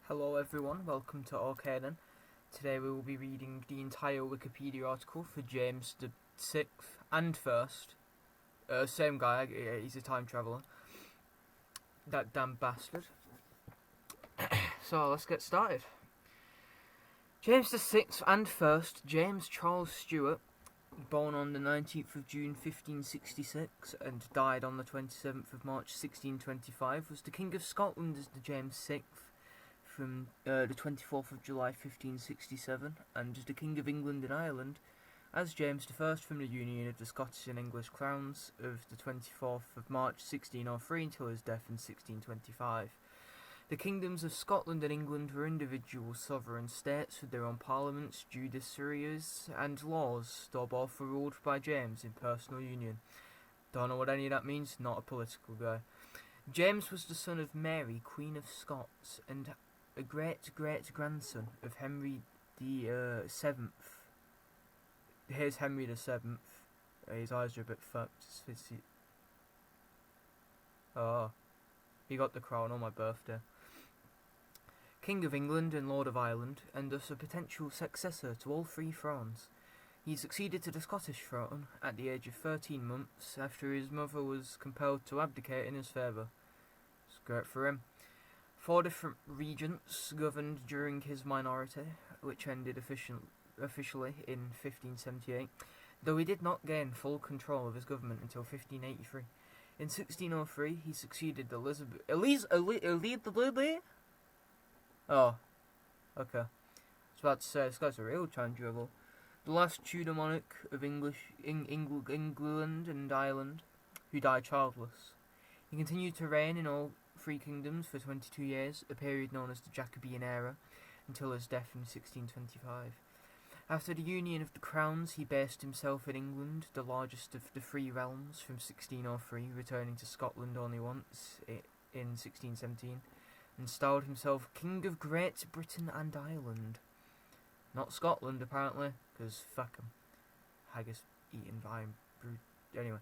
Hello everyone, welcome to Arcaden. Today we will be reading the entire Wikipedia article for James the 6th and 1st. Same guy, he's a time traveller. That damn bastard. So let's get started. James the 6th and 1st, James Charles Stewart, born on the 19th of June 1566 and died on the 27th of March 1625, was the King of Scotland as the James VI from the 24th of July 1567, and the King of England and Ireland as James I from the union of the Scottish and English crowns of the 24th of March 1603 until his death in 1625. The kingdoms of Scotland and England were individual sovereign states with their own parliaments, judiciaries, and laws, though both were ruled by James in personal union. Don't know what any of that means, not a political guy. James was the son of Mary, Queen of Scots, and a great-great-grandson of Henry the 7th. Here's Henry the 7th. His eyes are a bit fucked. Oh, he got the crown on my birthday. King of England and Lord of Ireland, and thus a potential successor to all three thrones. He succeeded to the Scottish throne at the age of 13 months after his mother was compelled to abdicate in his favour. It's great for him. 4 different regents governed during his minority, which ended officially in 1578, though he did not gain full control of his government until 1583. In 1603, he succeeded Elizabeth. Oh, okay. I was about to say, this guy's a real time travel. The last Tudor monarch of England and Ireland, who died childless. He continued to reign in all three kingdoms for 22 years, a period known as the Jacobean era, until his death in 1625. After the union of the crowns, he based himself in England, the largest of the three realms, from 1603, returning to Scotland only once, in 1617, and styled himself King of Great Britain and Ireland. Not Scotland, apparently, because fuck him. Haggis eating vine brewed. Anyway,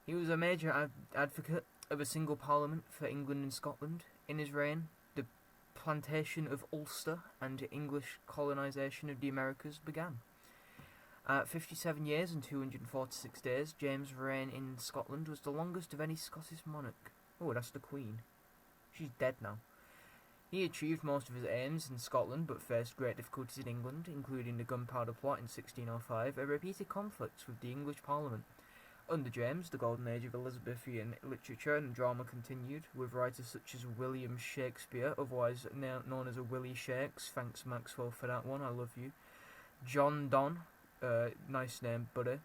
he was a major advocate of a single parliament for England and Scotland. In his reign, the plantation of Ulster and English colonisation of the Americas began. At 57 years and 246 days, James' reign in Scotland was the longest of any Scottish monarch. Oh, that's the Queen. She's dead now. He achieved most of his aims in Scotland, but faced great difficulties in England, including the Gunpowder Plot in 1605 and repeated conflicts with the English Parliament. Under James, the golden age of Elizabethan literature and drama continued, with writers such as William Shakespeare, otherwise known as a Willie Shakes, thanks Maxwell for that one, I love you, John Donne, nice name buddy,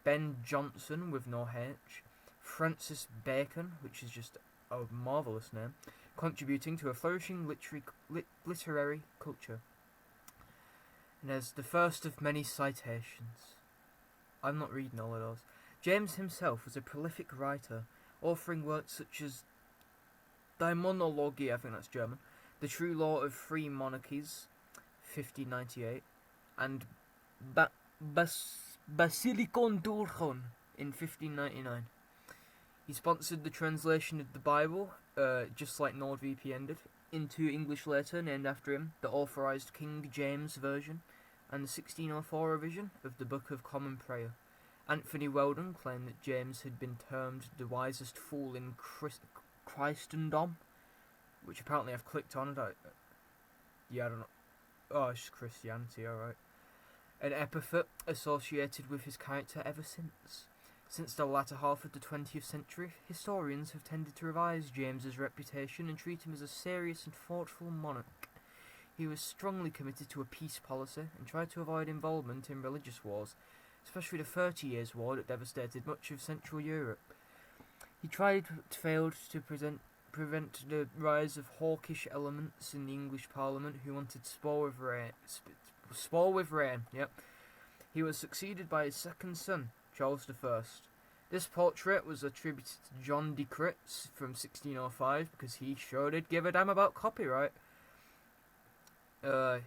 Ben Jonson with no H, Francis Bacon, which is just a marvellous name, contributing to a flourishing literary culture. And as the first of many citations, I'm not reading all of those. James himself was a prolific writer, authoring works such as Die Monologie, I think that's German, The True Law of Free Monarchies, 1598, and Basilikon Durchon in 1599. He sponsored the translation of the Bible, just like NordVPN did, into English later, named after him, the authorised King James Version, and the 1604 revision of the Book of Common Prayer. Anthony Weldon claimed that James had been termed the wisest fool in Christendom, which apparently I've clicked on. I don't know. Oh, it's Christianity, alright. An epithet associated with his character ever since. Since the latter half of the 20th century, historians have tended to revise James's reputation and treat him as a serious and thoughtful monarch. He was strongly committed to a peace policy and tried to avoid involvement in religious wars, especially the 30 Years' War that devastated much of Central Europe. He failed to prevent the rise of hawkish elements in the English Parliament who wanted spore with rain. Yep. He was succeeded by his second son, Charles I. This portrait was attributed to John de Critz from 1605 because he sure did give a damn about copyright. You can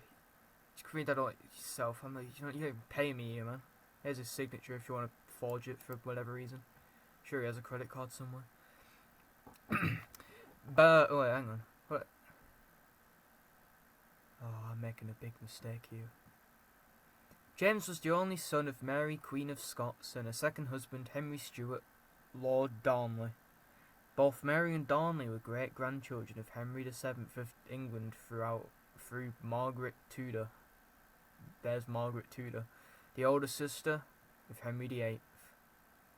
read that all yourself. I'm like, you don't pay me here, man. Here's his signature if you want to forge it for whatever reason. Sure, he has a credit card somewhere. But wait, hang on. What? I'm making a big mistake here. James was the only son of Mary, Queen of Scots, and her second husband, Henry Stuart, Lord Darnley. Both Mary and Darnley were great-grandchildren of Henry VII of England through Margaret Tudor. There's Margaret Tudor, the older sister of Henry VIII,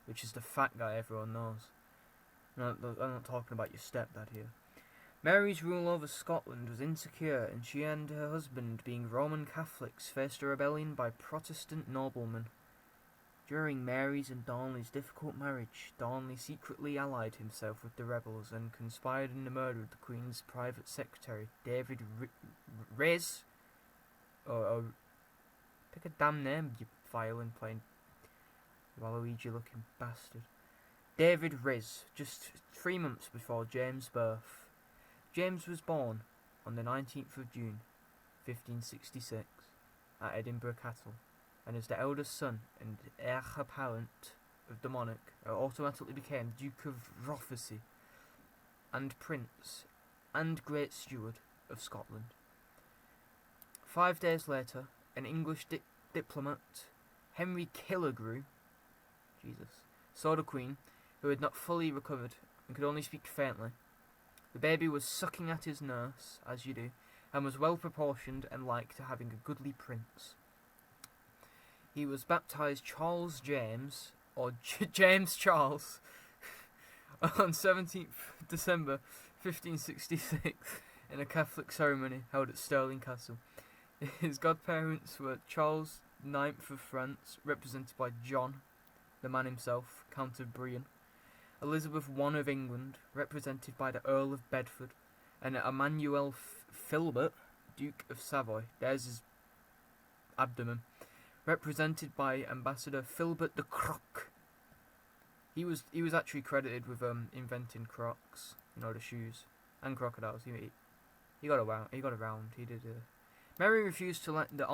which is the fat guy everyone knows. No, I'm not talking about your stepdad here. Mary's rule over Scotland was insecure, and she and her husband, being Roman Catholics, faced a rebellion by Protestant noblemen. During Mary's and Darnley's difficult marriage, Darnley secretly allied himself with the rebels and conspired in the murder of the Queen's private secretary, David Riz. Pick a damn name, you violin playing Waluigi-looking bastard. David Riz, just 3 months before James' birth. James was born on the 19th of June, 1566, at Edinburgh Castle, and as the eldest son and heir apparent of the monarch, automatically became Duke of Rothesay and Prince and Great Steward of Scotland. 5 days later, an English diplomat, Henry Killigrew, saw the Queen, who had not fully recovered and could only speak faintly. The baby was sucking at his nurse, as you do, and was well proportioned and like to having a goodly prince. He was baptised Charles James, or James Charles, on 17th December 1566 in a Catholic ceremony held at Stirling Castle. His godparents were Charles IX of France, represented by John, the man himself, Count of Brienne, Elizabeth I of England, represented by the Earl of Bedford, and Emmanuel Filbert, Duke of Savoy, there's his abdomen, represented by Ambassador Filbert de Croc. He was actually credited with inventing Crocs, the shoes, and crocodiles. He got around. He did. Mary refused to let the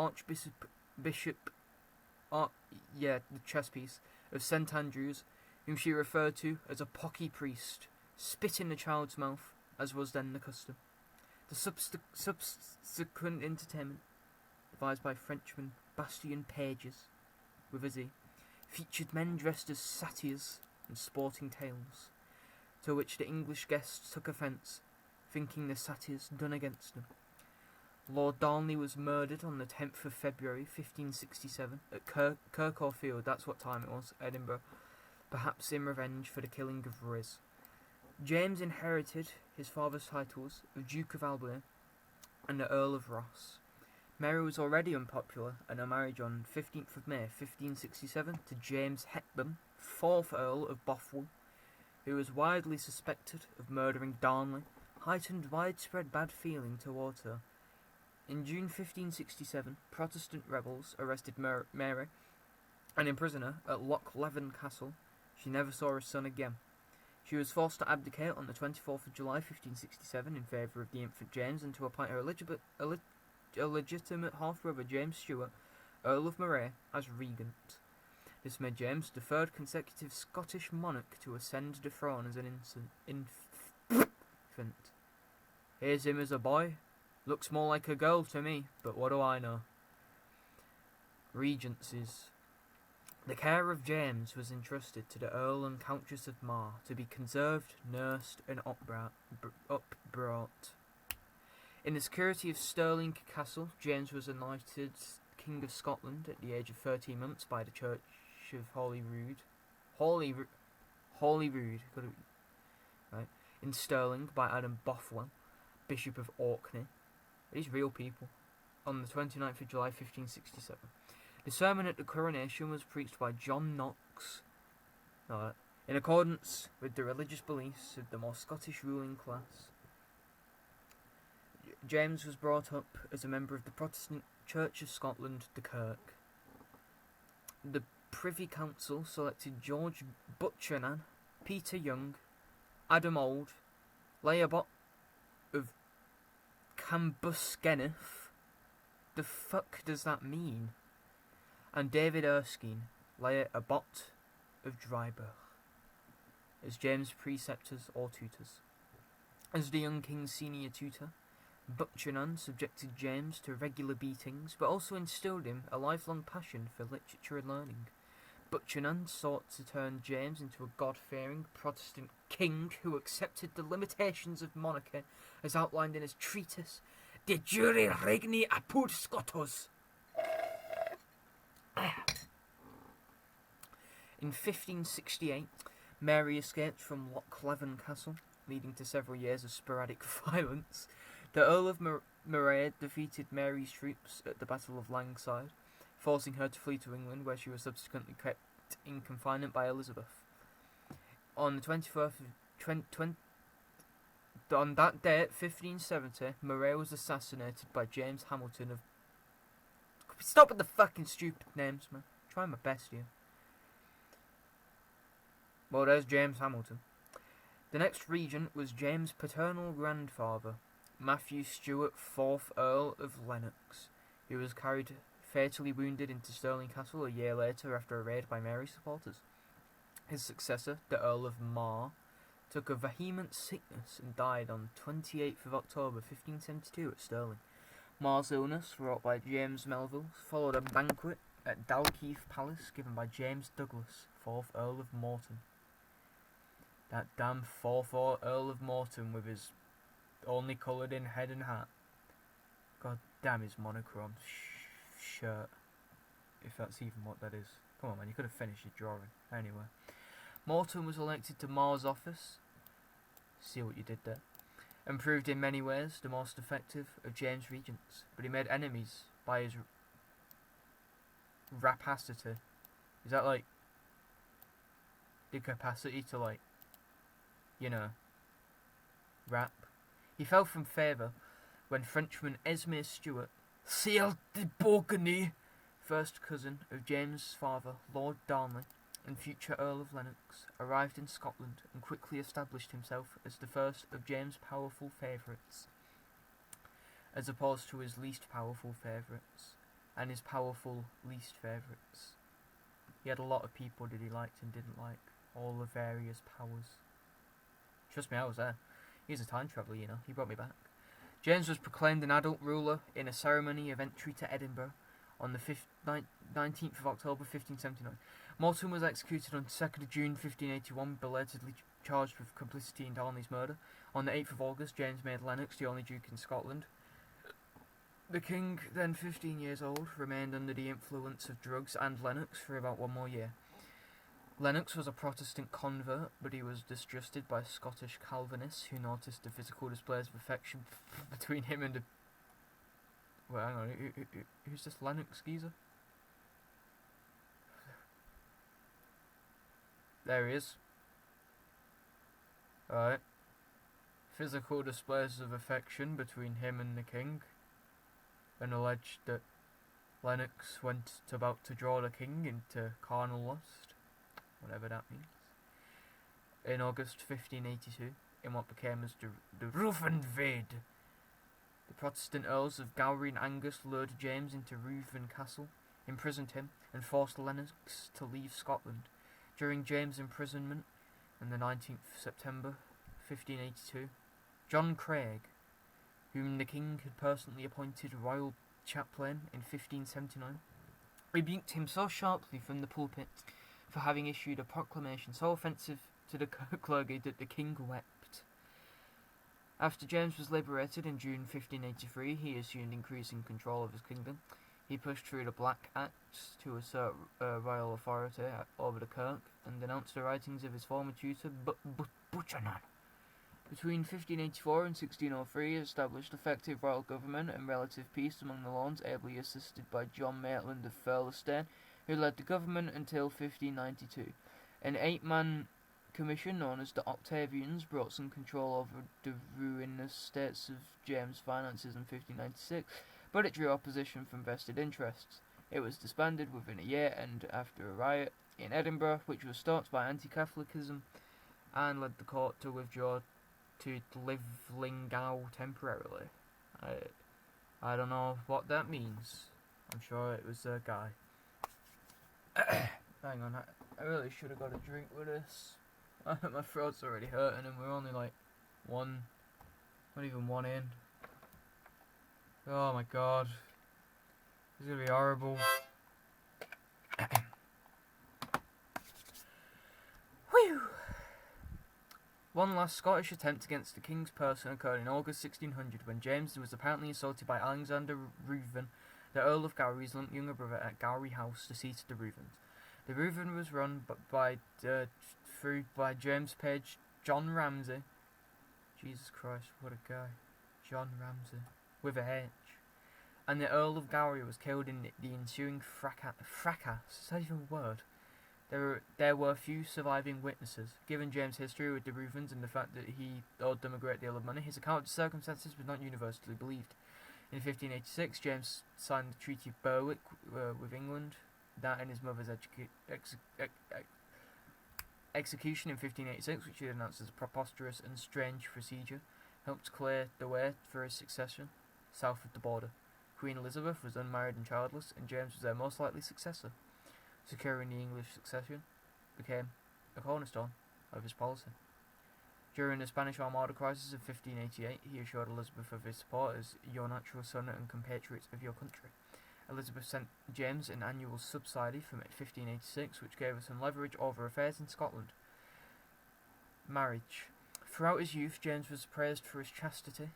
the chess piece of St Andrews, whom she referred to as a pocky priest, spit in the child's mouth, as was then the custom. The subsequent entertainment, devised by Frenchman Bastien Pages, with a Z, featured men dressed as satyrs and sporting tales, to which the English guests took offence, thinking the satires done against them. Lord Darnley was murdered on the 10th of February 1567 at Kirkall Field, that's what time it was, Edinburgh, perhaps in revenge for the killing of Riz. James inherited his father's titles of Duke of Albany and the Earl of Ross. Mary was already unpopular, and her marriage on 15th of May 1567 to James Hepburn, 4th Earl of Bothwell, who was widely suspected of murdering Darnley, heightened widespread bad feeling towards her. In June 1567, Protestant rebels arrested Mary and imprisoned her at Loch Leven Castle. She never saw her son again. She was forced to abdicate on the 24th of July 1567 in favour of the infant James and to appoint her illegitimate half-brother James Stuart, Earl of Moray, as regent. This made James the third consecutive Scottish monarch to ascend the throne as an infant. Here's him as a boy. Looks more like a girl to me, but what do I know? Regencies. The care of James was entrusted to the Earl and Countess of Mar to be conserved, nursed, and upbrought. In the security of Stirling Castle, James was anointed King of Scotland at the age of 13 months by the Church of Holyrood. Holyrood, right? In Stirling by Adam Bothwell, Bishop of Orkney. These real people. On the 29th of July 1567. The sermon at the coronation was preached by John Knox, in accordance with the religious beliefs of the more Scottish ruling class. James was brought up as a member of the Protestant Church of Scotland, the Kirk. The Privy Council selected George Buchanan, Peter Young, Adam Old, Leobot of Cambuskenneth. The fuck does that mean? And David Erskine, Abbot of Dryburgh, as James' preceptors or tutors. As the young king's senior tutor, Buchanan subjected James to regular beatings, but also instilled in him a lifelong passion for literature and learning. Buchanan sought to turn James into a God-fearing Protestant king who accepted the limitations of monarchy as outlined in his treatise De Jure Regni Apud Scotus. In 1568, Mary escaped from Lochleven Castle, leading to several years of sporadic violence. The Earl of Moray defeated Mary's troops at the Battle of Langside, forcing her to flee to England, where she was subsequently kept in confinement by Elizabeth. On the 24th of on that date, 1570, Moray was assassinated by James Hamilton of... Stop with the fucking stupid names, man. I'm trying my best here. Well, there's James Hamilton. The next regent was James' paternal grandfather, Matthew Stewart, 4th Earl of Lennox, who was carried fatally wounded into Stirling Castle a year later after a raid by Mary's supporters. His successor, the Earl of Mar, took a vehement sickness and died on 28th of October 1572 at Stirling. Mar's illness, wrought by James Melville, followed a banquet at Dalkeith Palace given by James Douglas, 4th Earl of Morton. That damn 4th Earl of Morton with his only coloured in head and hat. God damn his monochrome shirt. If that's even what that is. Come on, man, you could have finished your drawing. Anyway. Morton was elected to Mar's office. See what you did there. And proved in many ways the most effective of James' regents. But he made enemies by his rapacity. Is that like the capacity to, like, you know, rap? He fell from favour when Frenchman Esme Stewart, Sire de Burgundy, first cousin of James' father, Lord Darnley, and future Earl of Lennox, arrived in Scotland and quickly established himself as the first of James' powerful favourites, as opposed to his least powerful favourites, and his powerful least favourites. He had a lot of people that he liked and didn't like, all the various powers. Trust me, I was there. He's a time traveller, you know, he brought me back. James was proclaimed an adult ruler in a ceremony of entry to Edinburgh on the 19th of October 1579. Morton was executed on 2nd of June 1581, belatedly charged with complicity in Darnley's murder. On the 8th of August, James made Lennox the only duke in Scotland. The king, then 15 years old, remained under the influence of drugs and Lennox for about one more year. Lennox was a Protestant convert, but he was distrusted by Scottish Calvinists who noticed the physical displays of affection between him and the... Well, hang on, who's this Lennox geezer? There he is. Alright. Physical displays of affection between him and the king, and alleged that Lennox went about to draw the king into carnal lust, whatever that means, in August 1582, in what became as the Ruthenvade. The Protestant Earls of Gowrie and Angus lured James into Ruthven Castle, imprisoned him, and forced Lennox to leave Scotland. During James' imprisonment, on the 19th of September 1582, John Craig, whom the king had personally appointed royal chaplain in 1579, rebuked him so sharply from the pulpit for having issued a proclamation so offensive to the clergy that the king wept. After James was liberated in June 1583, he assumed increasing control of his kingdom. He pushed through the Black Acts to assert royal authority over the Kirk and denounced the writings of his former tutor, Buchanan. Between 1584 and 1603, he established effective royal government and relative peace among the lords, ably assisted by John Maitland of Thirlestane, who led the government until 1592. An 8-man commission known as the Octavians brought some control over the ruinous states of James' finances in 1596, but it drew opposition from vested interests. It was disbanded within a year and after a riot in Edinburgh, which was stoked by anti-Catholicism and led the court to withdraw to Linlithgow temporarily. I don't know what that means. I'm sure it was a guy. Hang on, I really should have got a drink with this. My throat's already hurting and we're only like not even one in. Oh my god. This is gonna be horrible. Whew! One last Scottish attempt against the king's person occurred in August 1600 when James was apparently assaulted by Alexander Ruthven, the Earl of Gowrie's younger brother, at Gowrie House, the seat of the Ruthvens. The Ruthven was run by James Page, John Ramsay. Jesus Christ, what a guy. John Ramsay. With a H. And the Earl of Gowrie was killed in the ensuing fracas. Is that even a word? There were few surviving witnesses. Given James' history with the Ruthvens and the fact that he owed them a great deal of money, his account of the circumstances was not universally believed. In 1586, James signed the Treaty of Berwick with England. That and his mother's execution in 1586, which he announced as a preposterous and strange procedure, helped clear the way for his succession south of the border. Queen Elizabeth was unmarried and childless, and James was their most likely successor. Securing the English succession became a cornerstone of his policy. During the Spanish Armada crisis of 1588, he assured Elizabeth of his support as your natural son and compatriot of your country. Elizabeth sent James an annual subsidy from 1586, which gave her some leverage over affairs in Scotland. Marriage. Throughout his youth, James was praised for his chastity,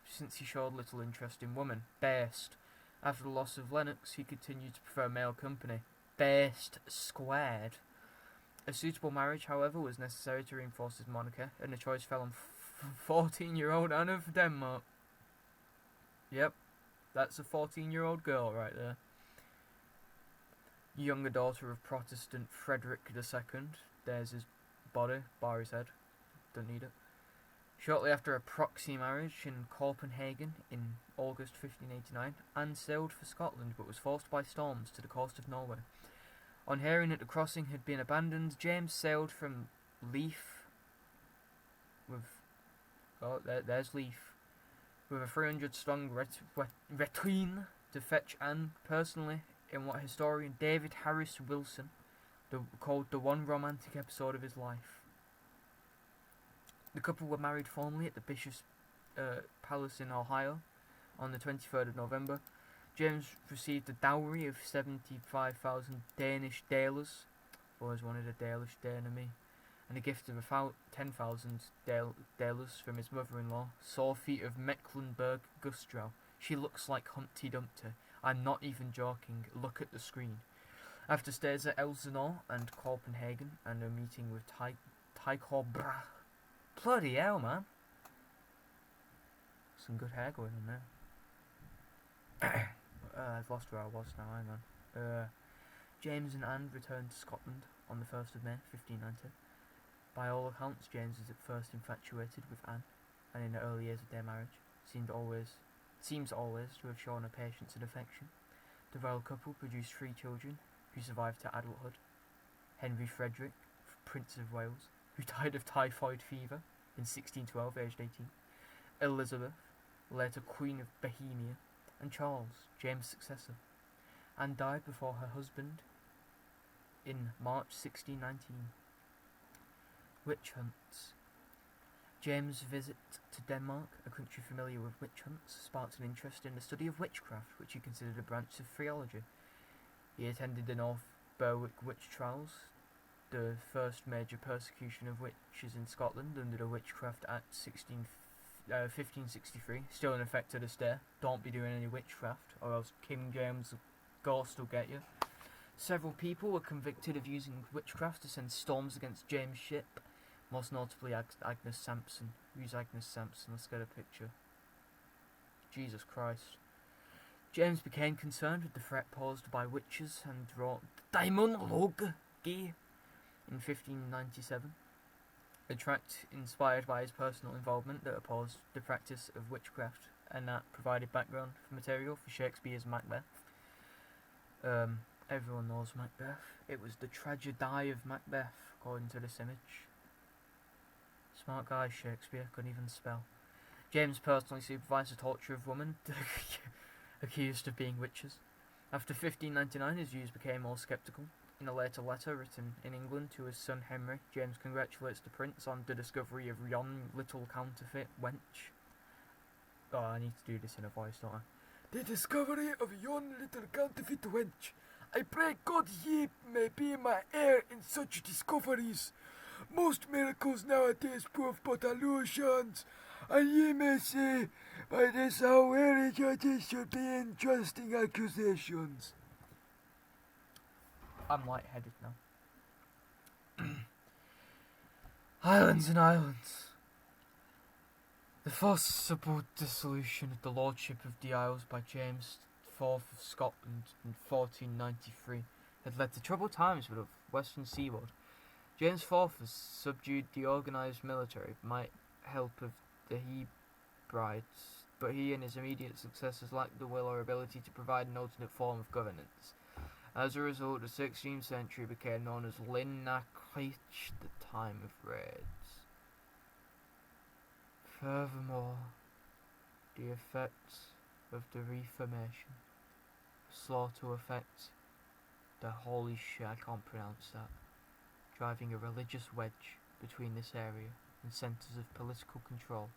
since he showed little interest in women. Based. After the loss of Lennox, he continued to prefer male company. Based squared. A suitable marriage, however, was necessary to reinforce his monarchy, and the choice fell on 14-year-old Anne of Denmark. Yep, that's a 14-year-old girl right there. Younger daughter of Protestant Frederick II. There's his body, bar his head. Don't need it. Shortly after a proxy marriage in Copenhagen in August 1589, Anne sailed for Scotland but was forced by storms to the coast of Norway. On hearing that the crossing had been abandoned, James sailed from Leith with... oh, there's Leith. With a 300-strong retinue to fetch Anne personally in what historian David Harris Wilson called the one romantic episode of his life. The couple were married formally at the Bishop's Palace in Ohio on the 23rd of November. James received a dowry of 75,000 Danish dalers. Always wanted a Dalish Dana me. And a gift of 10,000 dalers from his mother-in-law, Sophie of Mecklenburg-Güstrow. She looks like Humpty Dumpty. I'm not even joking. Look at the screen. After stays at Elsinore and Copenhagen and a meeting with Tycho Brahe. Bloody hell, man. Some good hair going on there. I've lost where I was now, hang on. James and Anne returned to Scotland on the 1st of May, 1590. By all accounts, James was at first infatuated with Anne, and in the early years of their marriage, seems always to have shown her patience and affection. The royal couple produced 3 children, who survived to adulthood. Henry Frederick, Prince of Wales, who died of typhoid fever in 1612, aged 18. Elizabeth, later Queen of Bohemia, and Charles, James' successor. Anne died before her husband in March 1619. Witch hunts. James' visit to Denmark, a country familiar with witch hunts, sparked an interest in the study of witchcraft, which he considered a branch of theology. He attended the North Berwick witch trials, the first major persecution of witches in Scotland under the Witchcraft Act 1563, still in effect to this day. Don't be doing any witchcraft, or else King James' ghost will get you. Several people were convicted of using witchcraft to send storms against James' ship, most notably Agnes Sampson. Who's Agnes Sampson? Let's get a picture. Jesus Christ. James became concerned with the threat posed by witches and wrote Daimonologie in 1597, a tract inspired by his personal involvement that opposed the practice of witchcraft and that provided background material for Shakespeare's Macbeth. Everyone knows Macbeth. It was the tragedy of Macbeth, according to this image. Smart guy, Shakespeare, couldn't even spell. James personally supervised the torture of women accused of being witches. After 1599, his views became more sceptical. In a later letter written in England to his son Henry, James congratulates the prince on the discovery of yon little counterfeit wench. Oh, I need to do this in a voice, don't I? the discovery of yon little counterfeit wench. I pray God ye may be my heir in such discoveries. Most miracles nowadays prove but illusions, and ye may say, by this how weary judges should be in trusting accusations. I'm lightheaded now. Islands and islands. The forcible dissolution of the lordship of the Isles by James IV of Scotland in 1493 had led to troubled times for the western seaboard. James IV has subdued the organised military by help of the Hebrides, but he and his immediate successors lacked the will or ability to provide an alternate form of governance. As a result, the 16th century became known as Lyn na Cleich, the time of raids. Furthermore, the effects of the Reformation saw to affect the holy shit, I can't pronounce that, driving a religious wedge between this area and centres of political control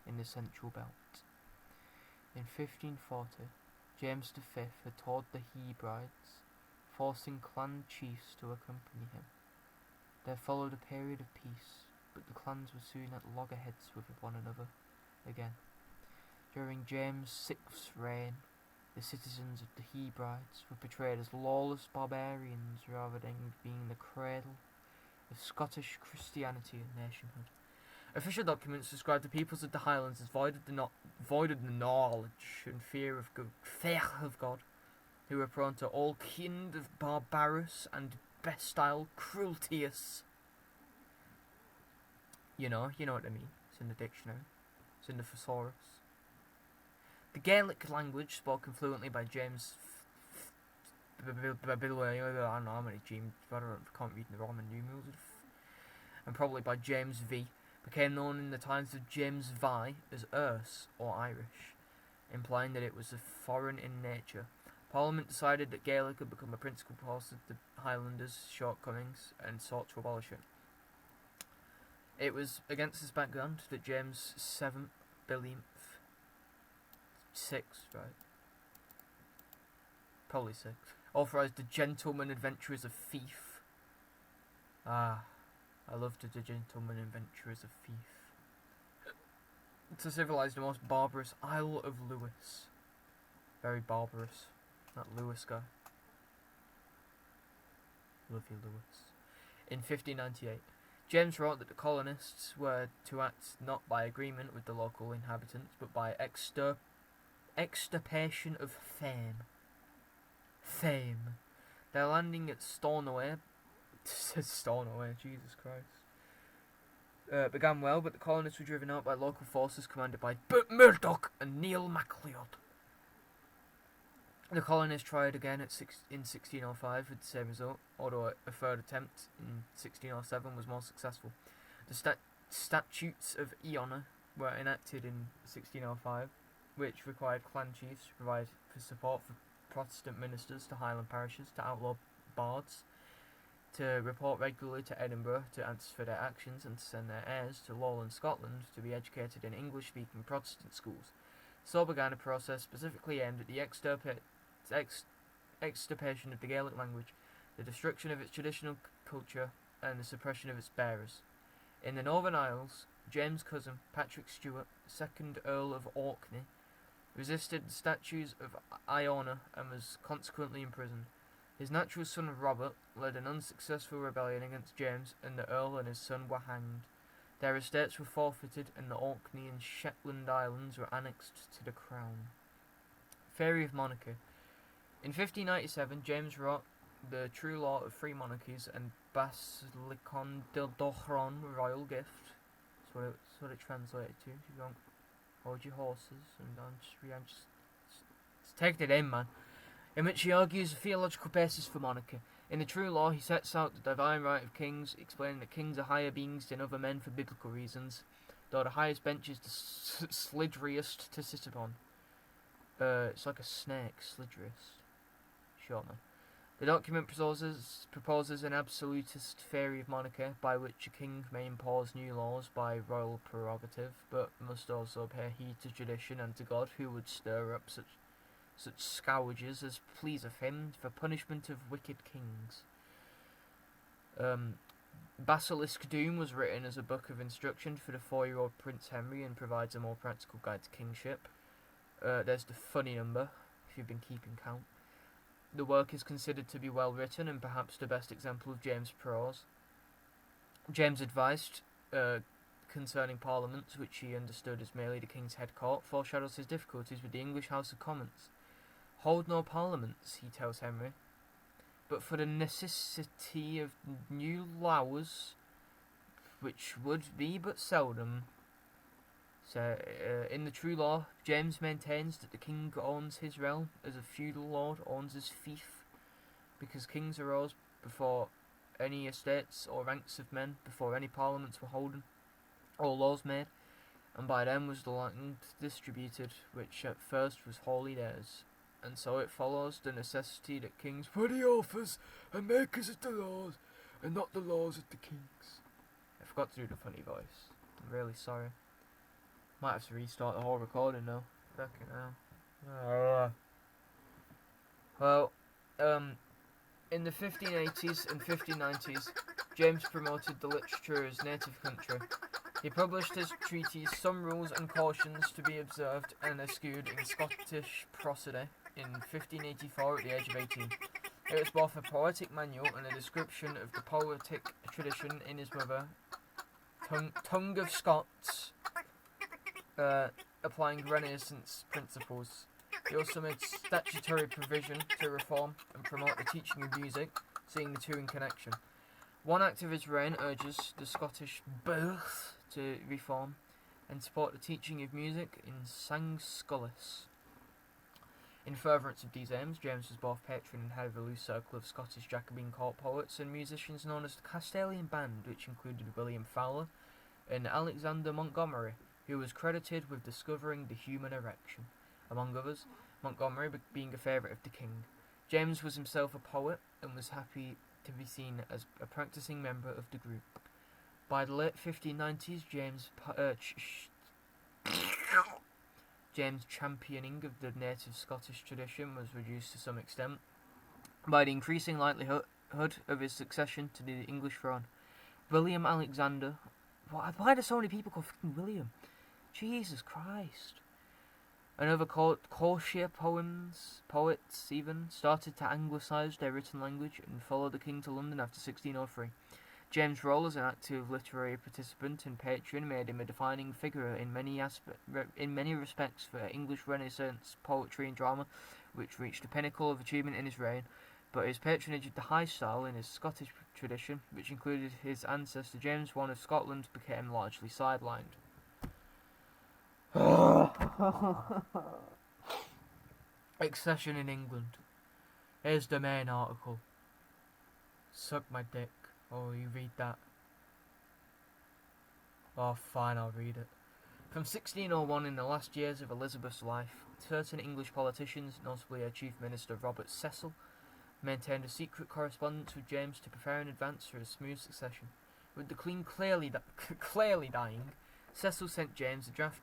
in the Central Belt. In 1540, James V had toured the Hebrides, forcing clan chiefs to accompany him. There followed a period of peace, but the clans were soon at loggerheads with one another again. During James VI's reign, the citizens of the Hebrides were portrayed as lawless barbarians rather than being the cradle of Scottish Christianity and nationhood. Official documents describe the peoples of the Highlands as void of the knowledge and fear of God, who were prone to all kind of barbarous and bestial cruelties. You know what I mean. It's in the dictionary. It's in the thesaurus. The Gaelic language, spoken fluently by James I don't know how many James, I can't read the Roman numerals, and probably by James V, became known in the times of James Vi as Erse, or Irish, implying that it was foreign in nature. Parliament decided that Gaelic had become a principal cause of the Highlanders' shortcomings and sought to abolish it. It was against this background that James VII, Billionth, 6, right? Probably 6. Authorised the Gentleman Adventurers of Fife. I loved the Gentleman Adventurers of Fife. To civilise the most barbarous Isle of Lewis. Very barbarous. That Lewis guy. Love you, Lewis. In 1598, James wrote that the colonists were to act not by agreement with the local inhabitants, but by extirpation of fame. Their landing at Stornoway, Stornoway, Jesus Christ, began well, but the colonists were driven out by local forces commanded by Burt Murdoch and Neil MacLeod. The colonists tried again in 1605 with the same result, although a third attempt in 1607 was more successful. The Statutes of Iona were enacted in 1605, which required clan chiefs to provide for support for Protestant ministers to Highland parishes, to outlaw bards, to report regularly to Edinburgh to answer for their actions, and to send their heirs to Lowland Scotland to be educated in English-speaking Protestant schools. So began a process specifically aimed at the extirpation of the Gaelic language, the destruction of its traditional culture, and the suppression of its bearers. In the Northern Isles, James' cousin, Patrick Stewart, 2nd Earl of Orkney, resisted the Statutes of Iona and was consequently imprisoned. His natural son Robert led an unsuccessful rebellion against James, and the Earl and his son were hanged. Their estates were forfeited, and the Orkney and Shetland Islands were annexed to the Crown. Theory of Monarchy. In 1597, James wrote The True Law of Free Monarchies and Basilicon del Dochron Royal Gift. That's what it translated to. You don't hold your horses and just take it in, man. In which he argues a theological basis for monarchy. In the True Law, he sets out the divine right of kings, explaining that kings are higher beings than other men for biblical reasons, though the highest bench is the slidriest to sit upon. It's like a snake, slidriest. Sure, man. The document proposes an absolutist theory of monarchy, by which a king may impose new laws by royal prerogative, but must also pay heed to tradition and to God, who would stir up such such scourges as pleaseth him, for punishment of wicked kings. Basilisk Doom was written as a book of instruction for the 4-year-old Prince Henry and provides a more practical guide to kingship. There's the funny number, if you've been keeping count. The work is considered to be well written and perhaps the best example of James' prose. James advised concerning parliaments, which he understood as merely the king's head court, foreshadows his difficulties with the English House of Commons. Hold no parliaments, he tells Henry, but for the necessity of new laws, which would be but seldom. So, in the true law, James maintains that the king owns his realm as a feudal lord owns his fief, because kings arose before any estates or ranks of men, before any parliaments were holden, or laws made, and by them was the land distributed, which at first was wholly theirs. And so it follows the necessity that kings were the authors and makers of the laws, and not the laws of the kings. I forgot to do the funny voice. I'm really sorry. Might have to restart the whole recording now. Fucking hell. Well, in the 1580s and 1590s, James promoted the literature of his native country. He published his treatise, Some Rules and Cautions to be Observed and Eschewed in Scottish Prosody, in 1584 at the age of 18. It was both a poetic manual and a description of the poetic tradition in his mother tongue of Scots, applying Renaissance principles. He also made statutory provision to reform and promote the teaching of music, seeing the two in connection. One act of his reign urges the Scottish birth to reform and support the teaching of music in sang scolas. In furtherance of these aims, James was both patron and head of a loose circle of Scottish Jacobean court poets and musicians known as the Castilian Band, which included William Fowler and Alexander Montgomery, who was credited with discovering the human erection, among others, Montgomery being a favourite of the king. James was himself a poet and was happy to be seen as a practising member of the group. By the late 1590s, James' championing of the native Scottish tradition was reduced to some extent by the increasing likelihood of his succession to the English throne. William Alexander... Why do so many people call fucking William? Jesus Christ. And other courtier poets even, started to anglicise their written language and followed the king to London after 1603. James' role as an active literary participant and patron made him a defining figure in many respects for English Renaissance poetry and drama, which reached the pinnacle of achievement in his reign. But his patronage of the high style in his Scottish tradition, which included his ancestor James I of Scotland, became largely sidelined. Accession in England. Here's the main article. Suck my dick. Oh, you read that. Oh, fine, I'll read it. From 1601, in the last years of Elizabeth's life, certain English politicians, notably her chief minister Robert Cecil, maintained a secret correspondence with James to prepare in advance for a smooth succession. With the Queen clearly dying, Cecil sent James a draft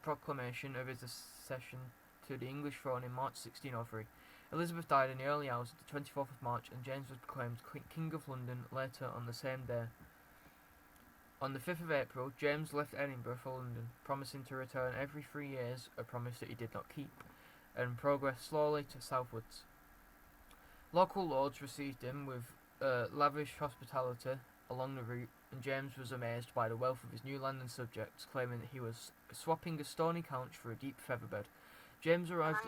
proclamation of his accession to the English throne in March 1603. Elizabeth died in the early hours of the 24th of March, and James was proclaimed King of London later on the same day. On the 5th of April, James left Edinburgh for London, promising to return every 3 years, a promise that he did not keep, and progressed slowly to southwards. Local lords received him with lavish hospitality along the route, and James was amazed by the wealth of his new land and subjects, claiming that he was swapping a stony couch for a deep featherbed. James arrived...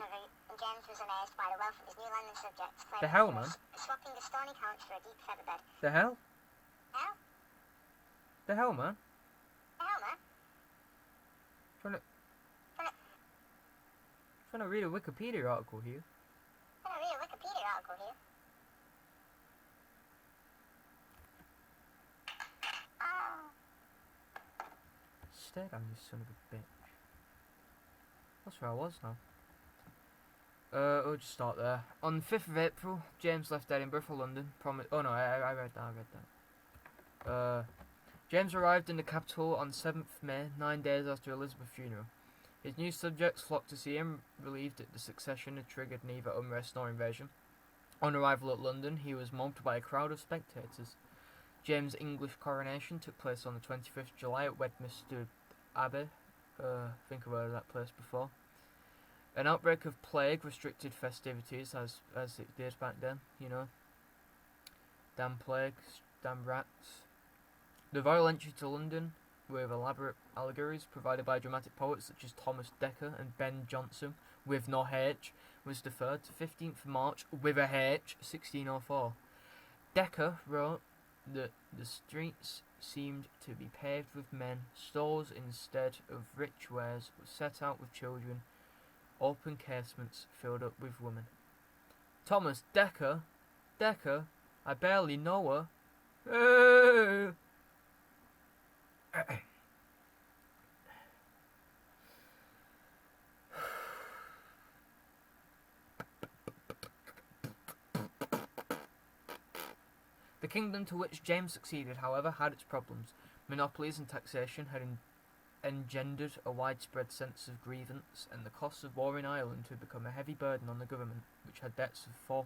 James was amazed by the wealth of his new land and subjects, claiming The hell, man? Swapping a stony couch for a deep featherbed. The hell? Hell? The hell, man? The hell, man? Trying to read a Wikipedia article here. I'm gonna read a Wikipedia article here. Oh. Stay down, you son of a bitch. That's where I was now. We'll just start there. On the 5th of April, James left Edinburgh for London. I read that. James arrived in the capital on 7th May, 9 days after Elizabeth's funeral. His new subjects flocked to see him, relieved that the succession had triggered neither unrest nor invasion. On arrival at London, he was mobbed by a crowd of spectators. James' English coronation took place on the 25th July at Westminster Abbey. I think I've heard of that place before. An outbreak of plague restricted festivities as it did back then, you know. Damn plagues, damn rats. The royal entry to London, with elaborate allegories provided by dramatic poets such as Thomas Dekker and Ben Jonson, with no H, was deferred to 15th March with a H, 1604. Dekker wrote that the streets seemed to be paved with men, stores instead of rich wares were set out with children, open casements filled up with women. Thomas Dekker? Dekker? I barely know her. The kingdom to which James succeeded, however, had its problems. Monopolies and taxation had engendered a widespread sense of grievance, and the costs of war in Ireland had become a heavy burden on the government, which had debts of £400,000.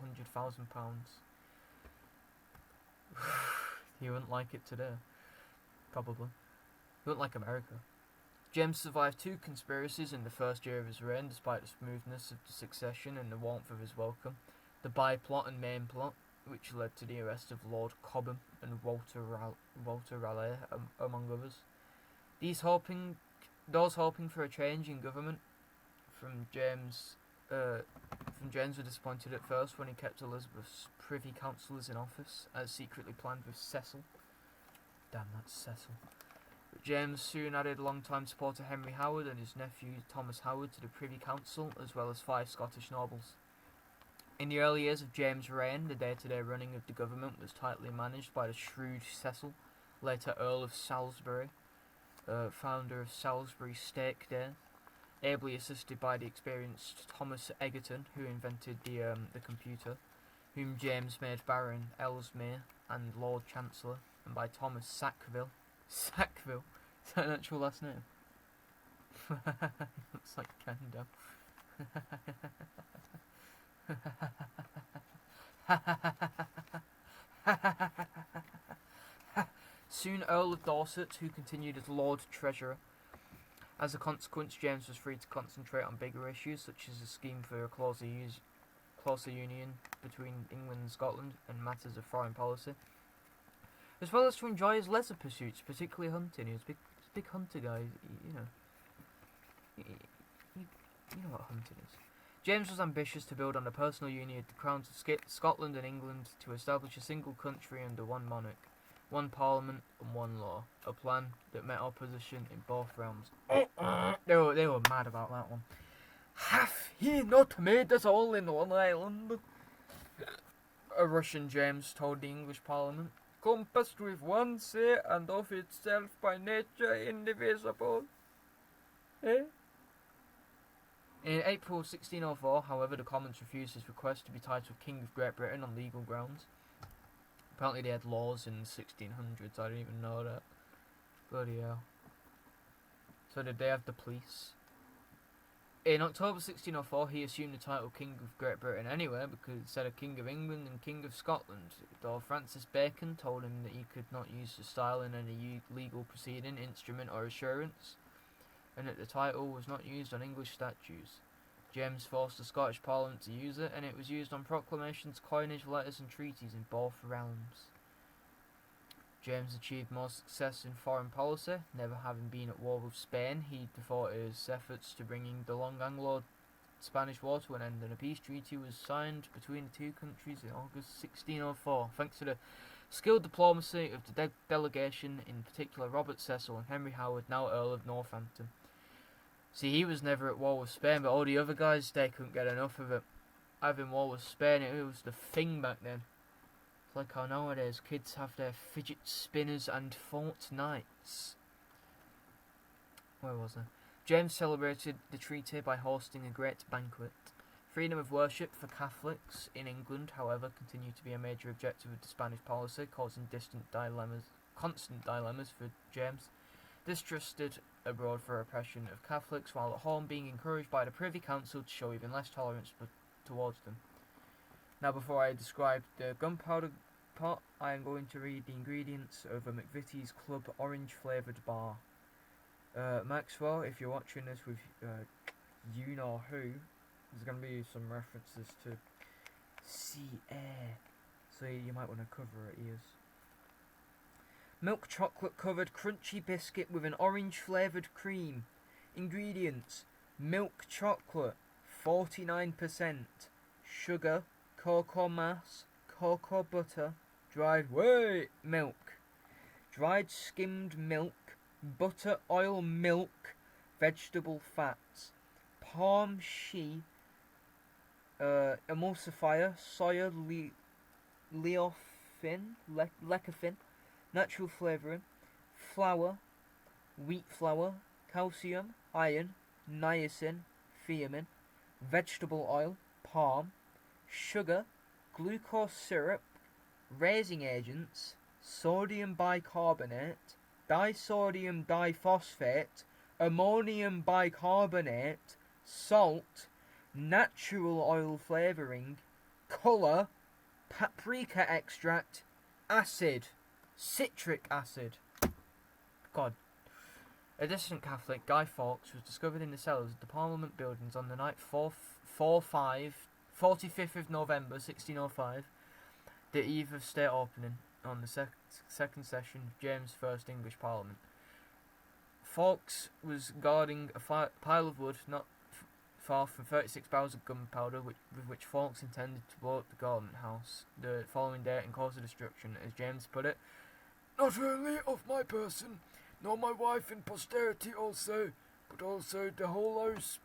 You wouldn't like it today. Probably. You wouldn't like America. James survived 2 conspiracies in the first year of his reign, despite the smoothness of the succession and the warmth of his welcome. The by-plot and main plot, which led to the arrest of Lord Cobham and Walter Raleigh, among others. Those hoping for a change in government from James were disappointed at first when he kept Elizabeth's privy councillors in office, as secretly planned with Cecil. Damn, that's Cecil. But James soon added long-time supporter Henry Howard and his nephew Thomas Howard to the Privy Council, as well as 5 Scottish nobles. In the early years of James' reign, the day-to-day running of the government was tightly managed by the shrewd Cecil, later Earl of Salisbury, founder of Salisbury Stake Day, ably assisted by the experienced Thomas Egerton, who invented the computer, whom James made Baron Ellesmere and Lord Chancellor, and by Thomas Sackville. Sackville? Is that an actual last name? Looks like Kendall. Soon Earl of Dorset, who continued as Lord Treasurer. As a consequence, James was free to concentrate on bigger issues, such as a scheme for a closer union between England and Scotland, and matters of foreign policy, as well as to enjoy his lesser pursuits, particularly hunting. He was a big hunter guy, you know. You know what hunting is. James was ambitious to build on the personal union of the crowns of Scotland and England to establish a single country under one monarch, one parliament and one law, a plan that met opposition in both realms. They were mad about that one. Hath he not made us all in one island? A Russian James told the English parliament, compassed with one sea and of itself by nature indivisible. Eh? In April 1604, however, the Commons refused his request to be titled King of Great Britain on legal grounds. Apparently they had laws in the 1600s, I didn't even know that. Bloody hell. So did they have the police? In October 1604, he assumed the title King of Great Britain anyway, because instead of King of England and King of Scotland, though Francis Bacon told him that he could not use the style in any legal proceeding, instrument or assurance, and that the title was not used on English statues. James forced the Scottish Parliament to use it, and it was used on proclamations, coinage, letters and treaties in both realms. James achieved more success in foreign policy. Never having been at war with Spain, he devoted his efforts to bringing the long Anglo-Spanish War to an end, and a peace treaty was signed between the two countries in August 1604, thanks to the skilled diplomacy of the delegation, in particular Robert Cecil and Henry Howard, now Earl of Northampton. See, he was never at war with Spain, but all the other guys, they couldn't get enough of it. Having war with Spain, it was the thing back then. It's like how nowadays kids have their fidget spinners and fortnights. Where was I? James celebrated the treaty by hosting a great banquet. Freedom of worship for Catholics in England, however, continued to be a major objective of the Spanish policy, causing constant dilemmas for James. Distrusted abroad for repression of Catholics, while at home being encouraged by the Privy Council to show even less tolerance towards them. Now, before I describe the gunpowder pot, I am going to read the ingredients of a McVitie's Club orange flavoured bar. Maxwell, if you're watching this with you know who, there's going to be some references to sea air, so you might want to cover your ears. Milk chocolate covered crunchy biscuit with an orange flavoured cream. Ingredients: milk chocolate 49%, sugar, cocoa mass, cocoa butter, dried milk, dried skimmed milk, butter, oil, milk, vegetable fats, palm shea, emulsifier, soya lecithin, natural flavouring, flour, wheat flour, calcium, iron, niacin, thiamine, vegetable oil, palm, sugar, glucose syrup, raising agents, sodium bicarbonate, disodium diphosphate, ammonium bicarbonate, salt, natural oil flavouring, colour, paprika extract, acid, citric acid. God. A dissident Catholic, Guy Fawkes, was discovered in the cellars of the Parliament buildings on the night 45th of November 1605, the eve of state opening, on the second session of James I's English Parliament. Fawkes was guarding a pile of wood not far from 36 barrels of gunpowder, with which Fawkes intended to blow up the Government House the following day and cause the destruction, as James put it, "Not only of my person, nor my wife and posterity also, but also the whole house."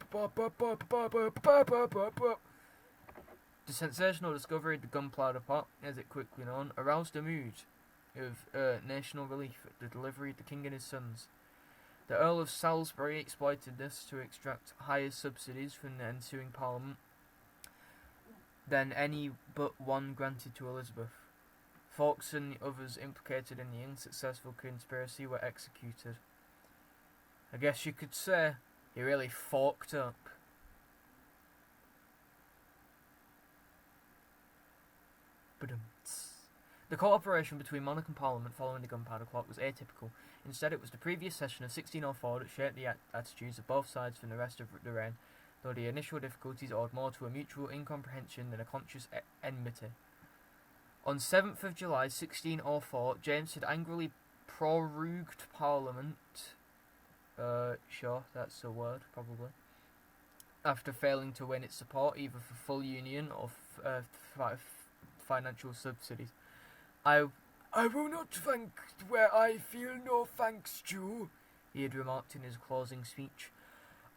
The sensational discovery of the gunpowder pot, as it quickly known, aroused a mood of national relief at the delivery of the king and his sons. The Earl of Salisbury exploited this to extract higher subsidies from the ensuing Parliament than any but one granted to Elizabeth. Fawkes and the others implicated in the unsuccessful conspiracy were executed. I guess you could say he really forked up. The cooperation between monarch and parliament following the gunpowder plot was atypical. Instead, it was the previous session of 1604 that shaped the attitudes of both sides from the rest of the reign, though the initial difficulties owed more to a mutual incomprehension than a conscious enmity. On 7th of July 1604, James had angrily prorogued Parliament. Sure, that's a word, probably. After failing to win its support either for full union or financial subsidies. I will not thank where I feel no thanks due, he had remarked in his closing speech.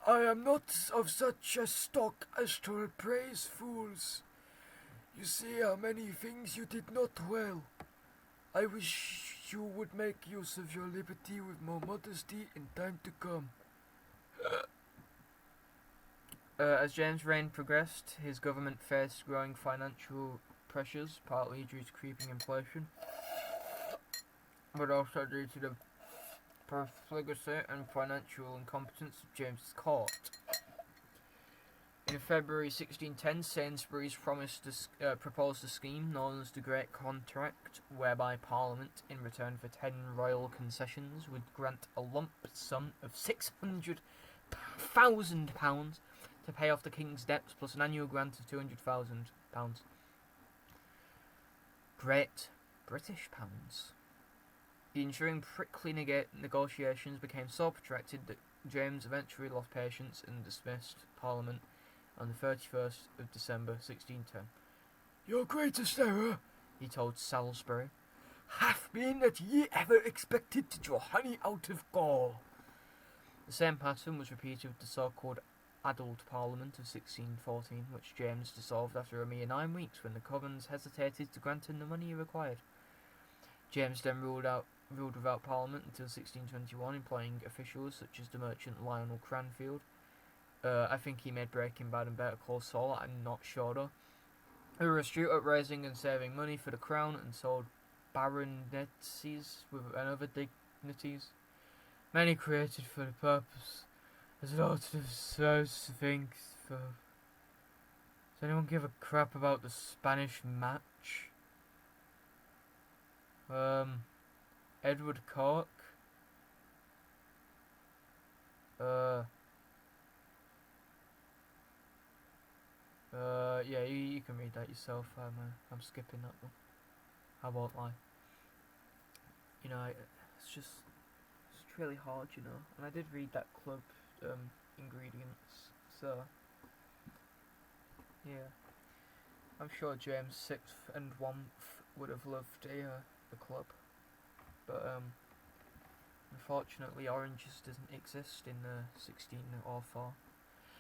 I am not of such a stock as to praise fools. You see how many things you did not well. I wish you would make use of your liberty with more modesty in time to come. As James' reign progressed, his government faced growing financial pressures, partly due to creeping inflation, but also due to the profligacy and financial incompetence of James's court. In February 1610, Sainsbury's proposed a scheme known as the Great Contract, whereby Parliament, in return for 10 royal concessions, would grant a lump sum of £600,000 to pay off the King's debts, plus an annual grant of £200,000. Great British pounds. The ensuing prickly negotiations became so protracted that James eventually lost patience and dismissed Parliament on the 31st of December 1610. Your greatest error, he told Salisbury, hath been that ye ever expected to draw honey out of gall. The same pattern was repeated with the so-called Addled Parliament of 1614, which James dissolved after a mere 9 weeks when the Commons hesitated to grant him the money he required. James then ruled without Parliament until 1621, employing officials such as the merchant Lionel Cranfield. I think he made Breaking Bad and Better Call Saul, I'm not sure though, who were astute at raising and saving money for the crown and sold baronetcies and other dignities. many created for the purpose as an alternative source of things for. Does anyone give a crap about the Spanish match? Edward Cork. Yeah, you can read that yourself. I'm skipping that one. I won't lie. You know, it's really hard, you know. And I did read that club ingredients, so yeah. I'm sure James Sixth and Wamp would have loved the club, but unfortunately, orange just doesn't exist in 1604.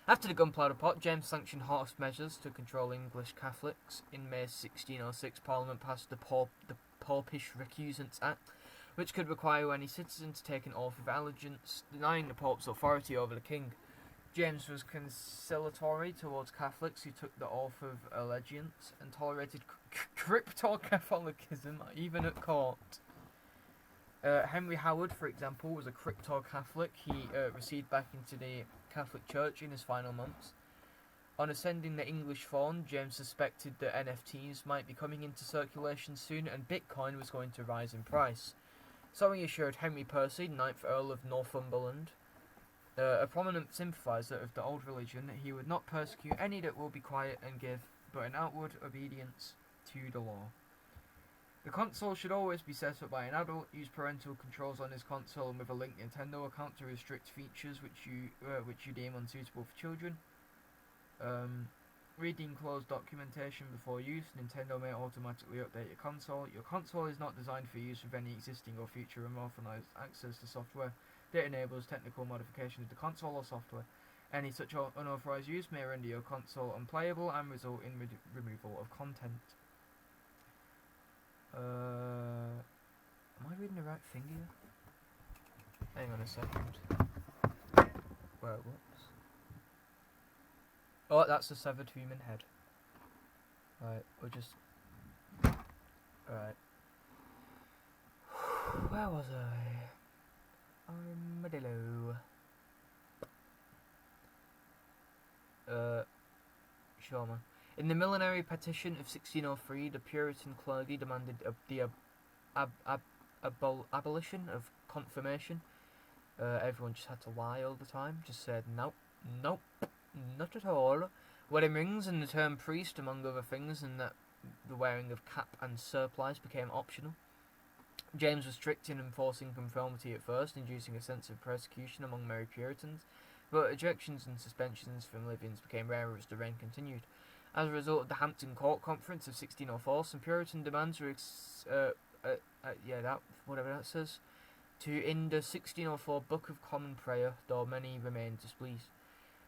After the Gunpowder Plot, James sanctioned harsh measures to control English Catholics. In May 1606, Parliament passed the Popish Recusants Act, which could require any citizen to take an oath of allegiance, denying the Pope's authority over the king. James was conciliatory towards Catholics who took the oath of allegiance and tolerated crypto-Catholicism even at court. Henry Howard, for example, was a crypto-Catholic. He received back into the Catholic Church in his final months. On ascending the English throne, James suspected that NFTs might be coming into circulation soon and Bitcoin was going to rise in price. So he assured Henry Percy, 9th Earl of Northumberland, a prominent sympathiser of the old religion, that he would not persecute any that will be quiet and give but an outward obedience to the law. The console should always be set up by an adult. Use parental controls on his console and with a linked Nintendo account to restrict features which you deem unsuitable for children. Read the enclosed documentation before use. Nintendo may automatically update your console. Your console is not designed for use with any existing or future unauthorized access to software that enables technical modification of the console or software. Any such unauthorized use may render your console unplayable and result in removal of content. Am I reading the right thing here? Hang on a second. Where it was? Oh, that's the severed human head. Right, we'll just... Alright. Where was I? Armadillo. Sure, man. In the millenary petition of 1603, the Puritan clergy demanded the abolition of confirmation. Everyone just had to lie all the time. Just said, nope, nope, not at all. Wedding rings and the term priest, among other things, and that the wearing of cap and surplice became optional. James was strict in enforcing conformity at first, inducing a sense of persecution among merry Puritans, but ejections and suspensions from livings became rarer as the reign continued. As a result of the Hampton Court Conference of 1604, some Puritan demands were whatever that says, in the 1604 Book of Common Prayer, though many remained displeased.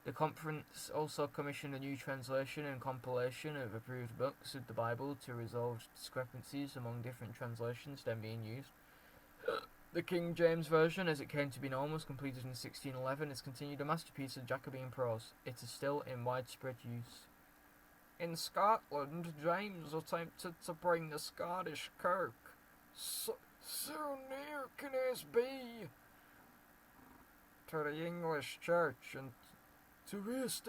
The conference also commissioned a new translation and compilation of approved books of the Bible to resolve discrepancies among different translations then being used. The King James Version, as it came to be known, was completed in 1611. It's continued a masterpiece of Jacobean prose. It is still in widespread use. In Scotland, James attempted to bring the Scottish Kirk so near can as be to the English Church and to rest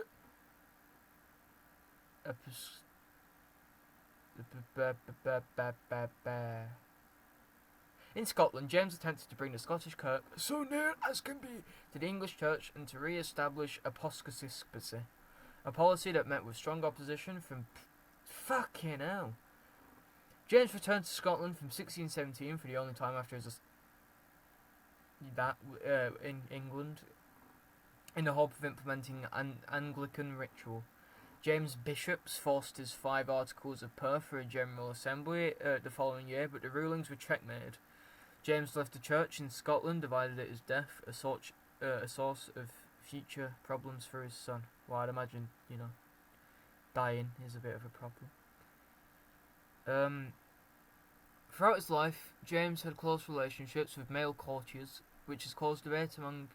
In Scotland, James attempted to bring the Scottish Kirk so near as can be to the English Church and to re-establish apostasy, a policy that met with strong opposition from fucking hell. James returned to Scotland from 1617 for the only time after his in England, in the hope of implementing an Anglican ritual. James' bishops forced his 5 Articles of Perth for a General Assembly the following year, but the rulings were checkmated. James left the church in Scotland, divided at his death, a source of future problems for his son. Well, I'd imagine, dying is a bit of a problem. Throughout his life, James had close relationships with male courtiers, which has caused debate among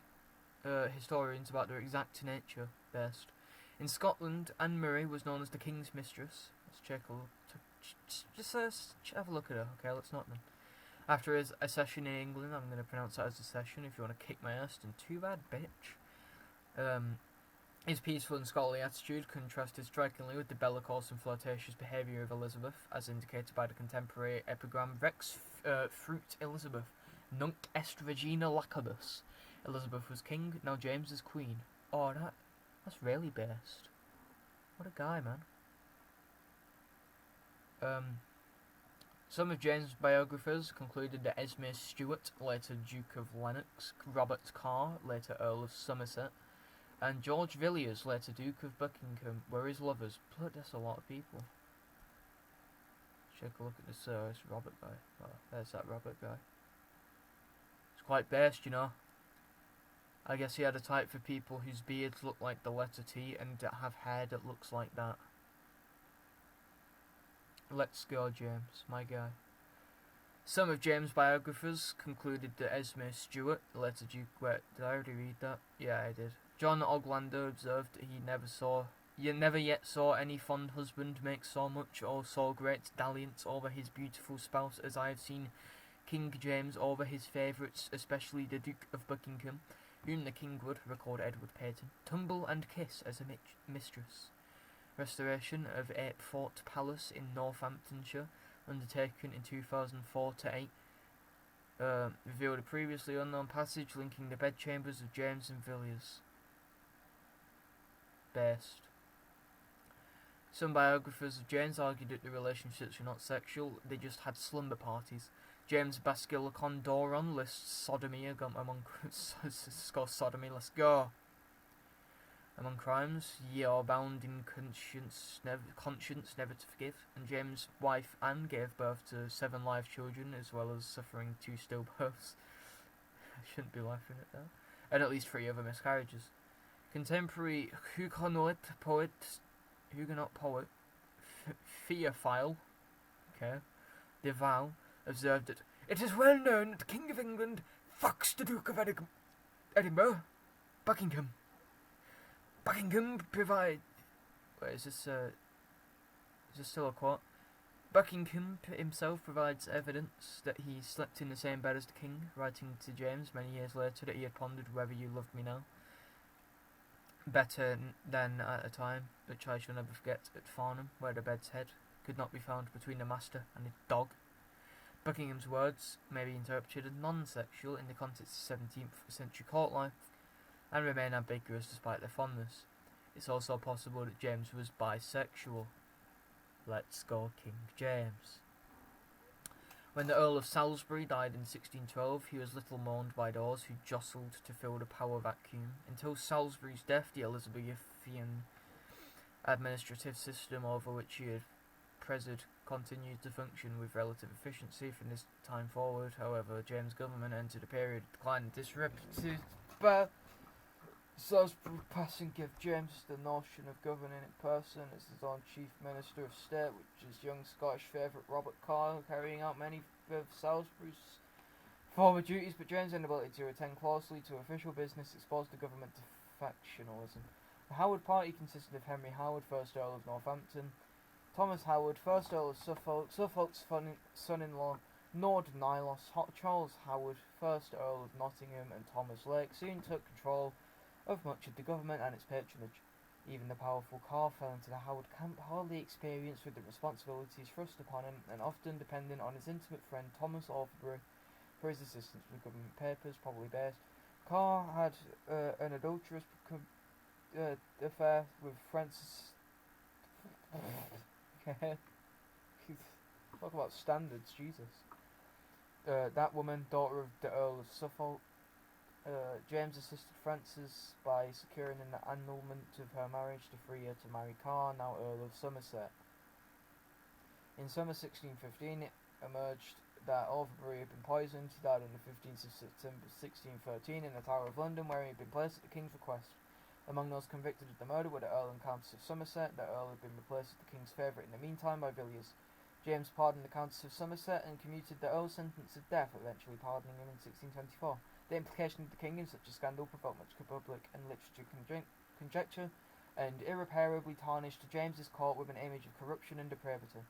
historians about their exact nature best. In Scotland, Anne Murray was known as the King's Mistress. Let's check a look. Just have a look at her, okay? Let's not then. After his accession in England, I'm going to pronounce that as accession. If you want to kick my ass, then too bad, bitch. His peaceful and scholarly attitude contrasted strikingly with the bellicose and flirtatious behaviour of Elizabeth, as indicated by the contemporary epigram Rex Fruit Elizabeth, Nunc est Regina Lacabus. Elizabeth was king, now James is queen. Oh, that's really based. What a guy, man. Some of James' biographers concluded that Esme Stuart, later Duke of Lennox, Robert Carr, later Earl of Somerset, and George Villiers, later Duke of Buckingham, were his lovers. Blood, that's a lot of people. Take a look at this Robert guy. Oh, there's that Robert guy. It's quite based, you know. I guess he had a type for people whose beards look like the letter T and have hair that looks like that. Let's go, James, my guy. Some of James' biographers concluded that Esme Stuart, later Duke... Wait, did I already read that? Yeah, I did. John Oglander observed that he never yet saw any fond husband make so much or so great dalliance over his beautiful spouse as I have seen King James over his favourites, especially the Duke of Buckingham, whom the king would, record Edward Peyton, tumble and kiss as a mistress. Restoration of Apefort Palace in Northamptonshire, undertaken in 2004-8, revealed a previously unknown passage linking the bedchambers of James and Villiers. Based. Some biographers of James argued that the relationships were not sexual, they just had slumber parties. James Basile-Condoron lists sodomy among sodomy, let's go. Among crimes, ye are bound in conscience never to forgive, and James' wife Anne gave birth to 7 live children, as well as suffering 2 stillbirths. I shouldn't be laughing at that. And at least 3 other miscarriages. Contemporary Huguenot poet, Theophile, de Val, observed that it is well known that the King of England fucks the Duke of Edinburgh, Buckingham. Buckingham provide... Wait, is this still a quote? Buckingham himself provides evidence that he slept in the same bed as the king, writing to James many years later that he had pondered whether you loved me now. Better than at a time, which I shall never forget, at Farnham, where the bed's head could not be found between the master and his dog. Buckingham's words may be interpreted as non-sexual in the context of 17th century court life, and remain ambiguous despite their fondness. It's also possible that James was bisexual. Let's go, King James. When the Earl of Salisbury died in 1612, he was little mourned by those who jostled to fill the power vacuum. Until Salisbury's death, the Elizabethan administrative system over which he had presided continued to function with relative efficiency. From this time forward, however, James' government entered a period of decline and disrepute. Salisbury passing gave James the notion of governing in person as his own chief minister of state, which is young Scottish favourite Robert Carr, carrying out many of Salisbury's former duties, but James' inability to attend closely to official business exposed the government to factionalism. The Howard party consisted of Henry Howard, 1st Earl of Northampton, Thomas Howard, 1st Earl of Suffolk, Suffolk's son-in-law, Nord Nilos, Charles Howard, 1st Earl of Nottingham, and Thomas Lake soon took control of much of the government and its patronage. Even the powerful Carr fell into the Howard camp, hardly experienced with the responsibilities thrust upon him, and often dependent on his intimate friend Thomas Orfordbury for his assistance with government papers, probably based. Carr had an adulterous affair with Frances. Talk about standards, Jesus. That woman, daughter of the Earl of Suffolk. James assisted Frances by securing an annulment of her marriage to free her to marry Carr, now Earl of Somerset. In summer 1615, it emerged that Orfordbury had been poisoned. He died on the 15th of September 1613 in the Tower of London, where he had been placed at the King's request. Among those convicted of the murder were the Earl and Countess of Somerset. The Earl had been replaced as the King's favourite in the meantime by Villiers. James pardoned the Countess of Somerset and commuted the Earl's sentence of death, eventually pardoning him in 1624. The implication of the king in such a scandal provoked much public and literature conjecture, and irreparably tarnished James's court with an image of corruption and depravity.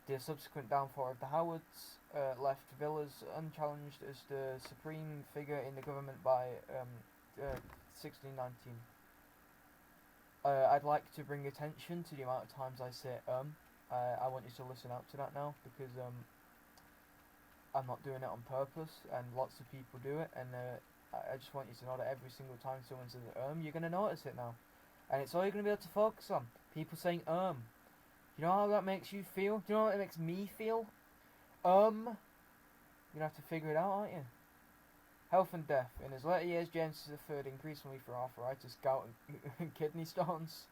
The subsequent downfall of the Howards left Villiers unchallenged as the supreme figure in the government by 1619. I'd like to bring attention to the amount of times I say I want you to listen out to that now, because I'm not doing it on purpose, and lots of people do it, and I just want you to know that every single time someone says you're going to notice it now. And it's all you're going to be able to focus on. People saying You know how that makes you feel? Do you know how it makes me feel? You're going to have to figure it out, aren't you? Health and death. In his later years, James suffered increasingly from arthritis, gout, and kidney stones.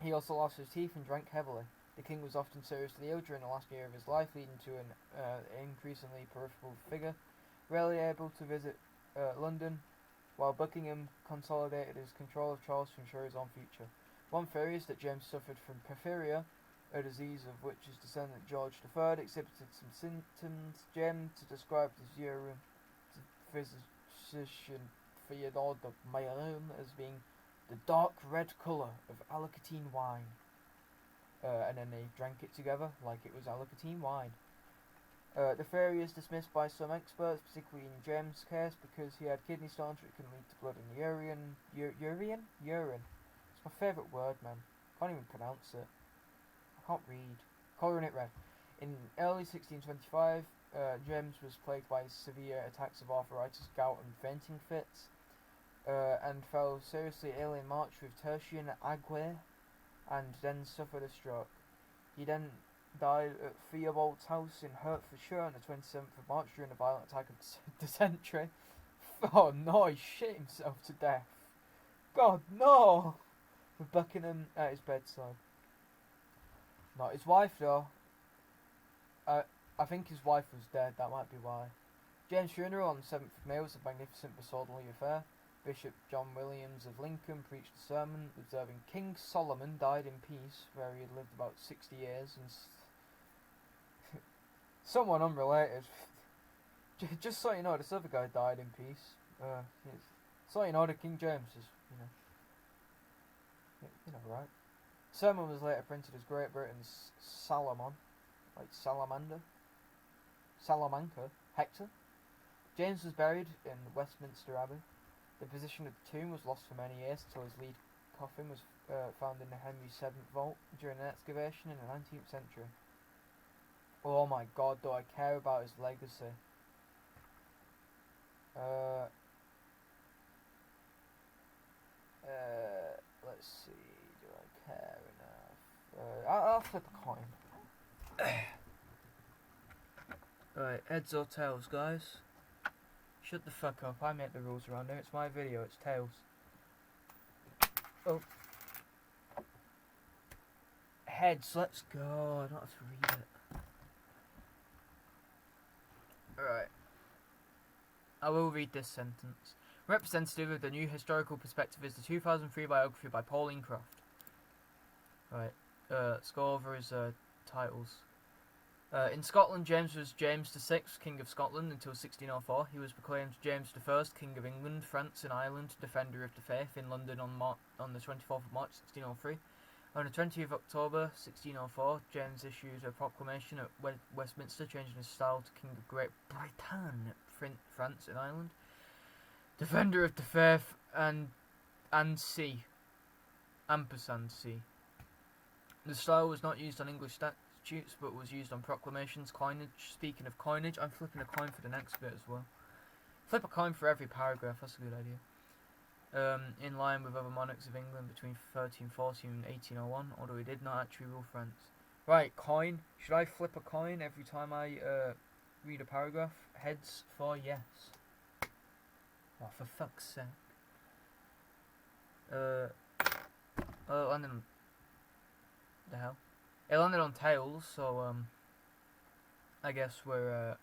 He also lost his teeth and drank heavily. The king was often seriously ill during the last year of his life, leading to an increasingly peripheral figure, rarely able to visit London, while Buckingham consolidated his control of Charles to ensure his own future. One theory is that James suffered from porphyria, a disease of which his descendant George III exhibited some symptoms. James described his urine physician Theodore de Mayenne as being the dark red colour of Alicantine wine. And then they drank it together like it was Alicantine wine. The theory is dismissed by some experts, particularly in James' case, because he had kidney stones which can lead to blood in the urine. Urine. It's my favourite word, man. Can't even pronounce it. I can't read. Colouring it red. In early 1625, James was plagued by severe attacks of arthritis, gout, and fainting fits, and fell seriously ill in March with tertian ague, and then suffered a stroke. He then died at Theobald's house in Hertfordshire on the 27th of March during a violent attack of dysentery. Oh no, he shit himself to death. God, no! With Buckingham at his bedside. Not his wife, though. I think his wife was dead, that might be why. James' funeral on the 7th of May was a magnificent but soldierly affair. Bishop John Williams of Lincoln preached a sermon observing King Solomon died in peace, where he had lived about 60 years, and someone unrelated. Just so you know, this other guy died in peace. So you know that King James is, right? Sermon was later printed as Great Britain's Salomon, like Salamander, Salamanca, Hector. James was buried in Westminster Abbey. The position of the tomb was lost for many years until his lead coffin was found in the Henry VII vault during an excavation in the 19th century. Oh my god, do I care about his legacy. Let's see, do I care enough? I'll flip a coin. Right, heads or tails, guys? Shut the fuck up, I make the rules around here, it's my video, it's tails. Oh. Heads, let's go, I don't have to read it. Alright. I will read this sentence. Representative of the New Historical Perspective is the 2003 biography by Pauline Croft. Right, let's go over his titles. In Scotland, James was James VI, King of Scotland, until 1604. He was proclaimed James I, King of England, France and Ireland, Defender of the Faith, in London on the 24th of March 1603. On the 20th of October 1604, James issued a proclamation at Westminster, changing his style to King of Great Britain, France and Ireland, Defender of the Faith, and C. Ampersand C. The style was not used on English statutes, but was used on proclamations, coinage. Speaking of coinage, I'm flipping a coin for the next bit as well. Flip a coin for every paragraph, that's a good idea. In line with other monarchs of England between 1340 and 1801, although he did not actually rule France. Right, coin. Should I flip a coin every time I read a paragraph? Heads for yes. Oh, for fuck's sake. It landed on... The hell? It landed on tails, so, I guess we're,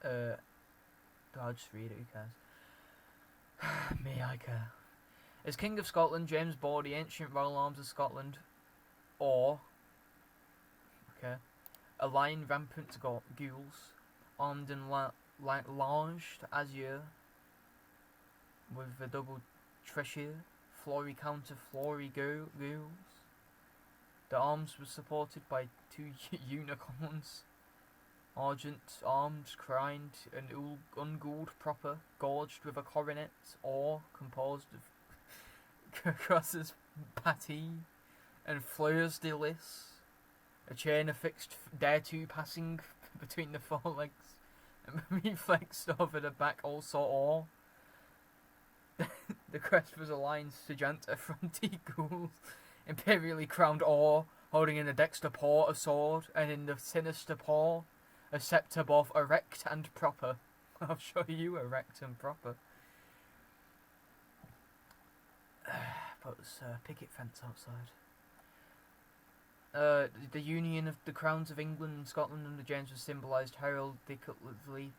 I'll just read it, who cares? Me, I care. As King of Scotland, James bore the ancient royal arms of Scotland, or, a lion rampant gules, armed and longed azure, with a double tressure, flory counter, flory gules, The arms were supported by two unicorns. Argent, armed, crowned, and ungulled proper, gorged with a coronet, or composed of crosses pattee and fleurs de lis, a chain affixed thereto passing between the forelegs, and reflexed over the back also or. The crest was a lion sergeant, a fronty ghoul, imperially crowned or, holding in the dexter paw a sword, and in the sinister paw a sceptre both erect and proper. I'll show you erect and proper. But it's a picket fence outside. The union of the crowns of England and Scotland under James was symbolised heraldically,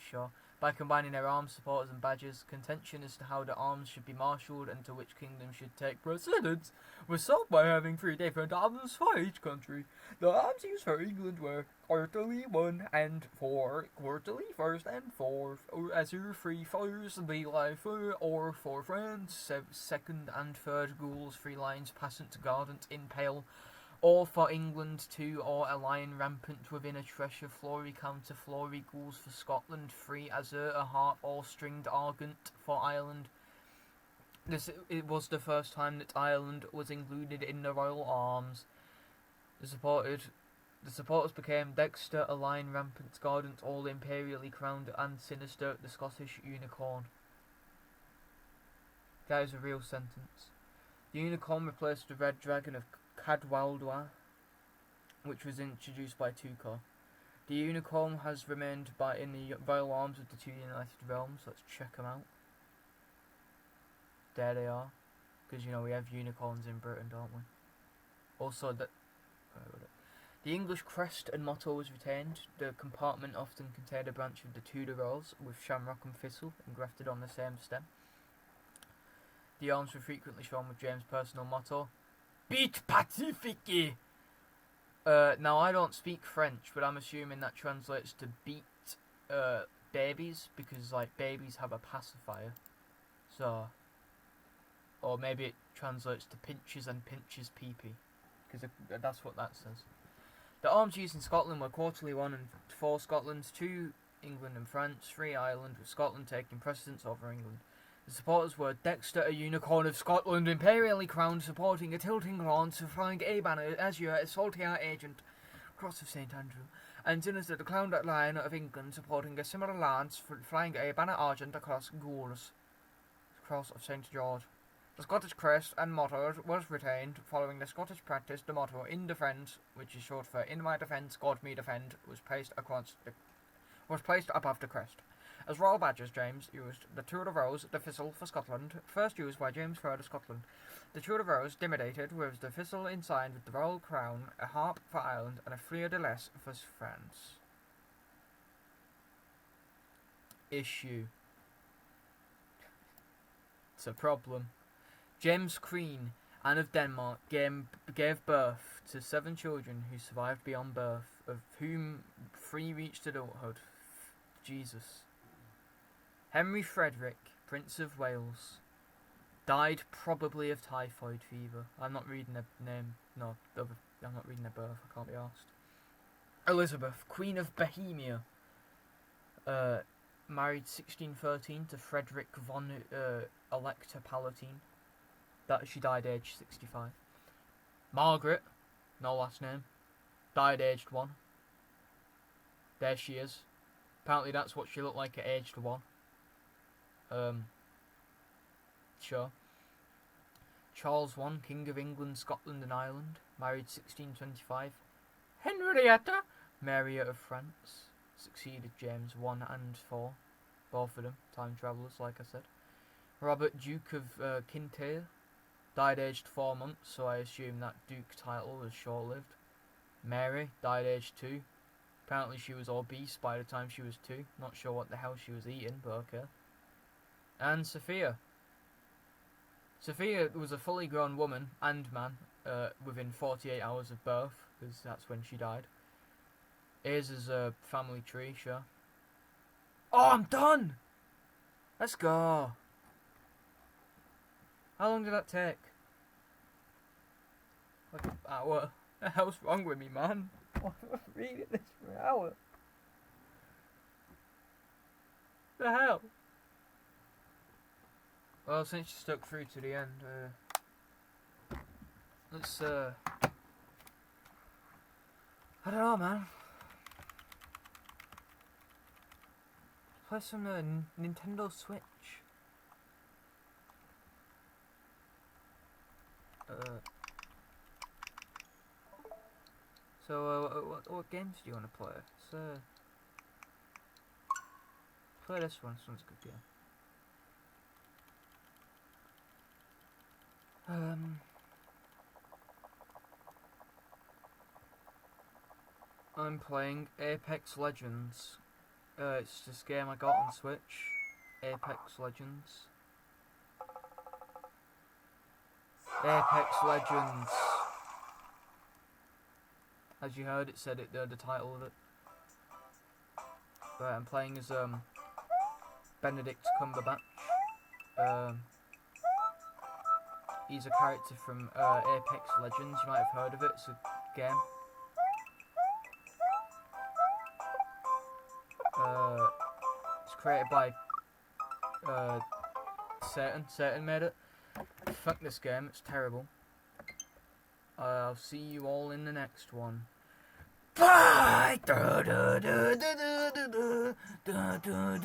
sure, by combining their arms, supporters and badges. Contention as to how the arms should be marshalled and to which kingdom should take precedence was solved by having 3 different arms for each country. The arms used for England were quarterly 1 and 4, quarterly 1st and 4th, or azure 3 first, the life or for France, 2nd and 3rd gules, 3 lions, passant, guardant, impale, or for England 2, or a lion rampant within a treasure, flory counter, flory gules for Scotland, 3 azure, a harp, or stringed argent for Ireland. It was the first time that Ireland was included in the royal arms. The supporters became Dexter, a lion rampant, guardant, all imperially crowned, and Sinister, the Scottish unicorn. That is a real sentence. The unicorn replaced the red dragon of Cadwaldois, which was introduced by Tuco. The unicorn has remained in the royal arms of the 2 United Realms. Let's check them out. There they are. Because, you know, we have unicorns in Britain, don't we? Also, the English crest and motto was retained. The compartment often contained a branch of the Tudor rose with shamrock and thistle engrafted on the same stem. The arms were frequently shown with James' personal motto, Beat Pacifique! Now, I don't speak French, but I'm assuming that translates to beat babies, because, like, babies have a pacifier. So, or maybe it translates to pinches and pinches pee-pee, because that's what that says. The arms used in Scotland were quarterly 1 and 4 Scotland, 2 England and France, 3 Ireland, with Scotland taking precedence over England. The supporters were Dexter, a unicorn of Scotland, imperially crowned, supporting a tilting lance, flying a banner, azure, a saltire agent, cross of St. Andrew, and Sinister, the crowned lion of England, supporting a similar lance, flying a banner argent across gules, cross of St. George. The Scottish crest and motto was retained, following the Scottish practice. The motto, in defence, which is short for in my defence, God me defend, was placed above the crest. As royal badges, James used the Tudor rose, the thistle for Scotland, first used by James III of Scotland. The Tudor rose, dimidated with the thistle ensigned with the royal crown, a harp for Ireland, and a fleur de lis for France. Issue. It's a problem. James' Queen, Anne of Denmark, gave birth to 7 children who survived beyond birth, of whom 3 reached adulthood. Jesus. Henry Frederick, Prince of Wales, died probably of typhoid fever. I'm not reading their name. No, I'm not reading their birth. I can't be asked. Elizabeth, Queen of Bohemia, married 1613 to Frederick von Elector Palatine. That she died aged 65. Margaret, no last name, died aged 1. There she is. Apparently that's what she looked like at aged 1. Sure. Charles I, King of England, Scotland and Ireland, married 1625. Henrietta, Mary of France, succeeded James I and 4. Both of them, time travellers, like I said. Robert, Duke of Kintyre, died aged 4 months, so I assume that Duke title was short-lived. Mary, died aged 2. Apparently she was obese by the time she was 2. Not sure what the hell she was eating, but okay. And Sophia. Sophia was a fully grown woman and man within 48 hours of birth, because that's when she died. Here's his family tree, sure. Oh, I'm done! Let's go. How long did that take? hour. The hell's wrong with me, man? I'm reading this for an hour. The hell? Well, since you stuck through to the end, let's I don't know, man. Play some Nintendo Switch. So, what games do you want to play? Play this one. This one's a good game. I'm playing Apex Legends. It's this game I got on Switch. Apex Legends. Apex Legends. As you heard, it said it. The title of it. But I'm playing as Benedict Cumberbatch. He's a character from Apex Legends. You might have heard of it. It's a game. It's created by Satan. Satan made it. Fuck this game. It's terrible. I'll see you all in the next one. Bye!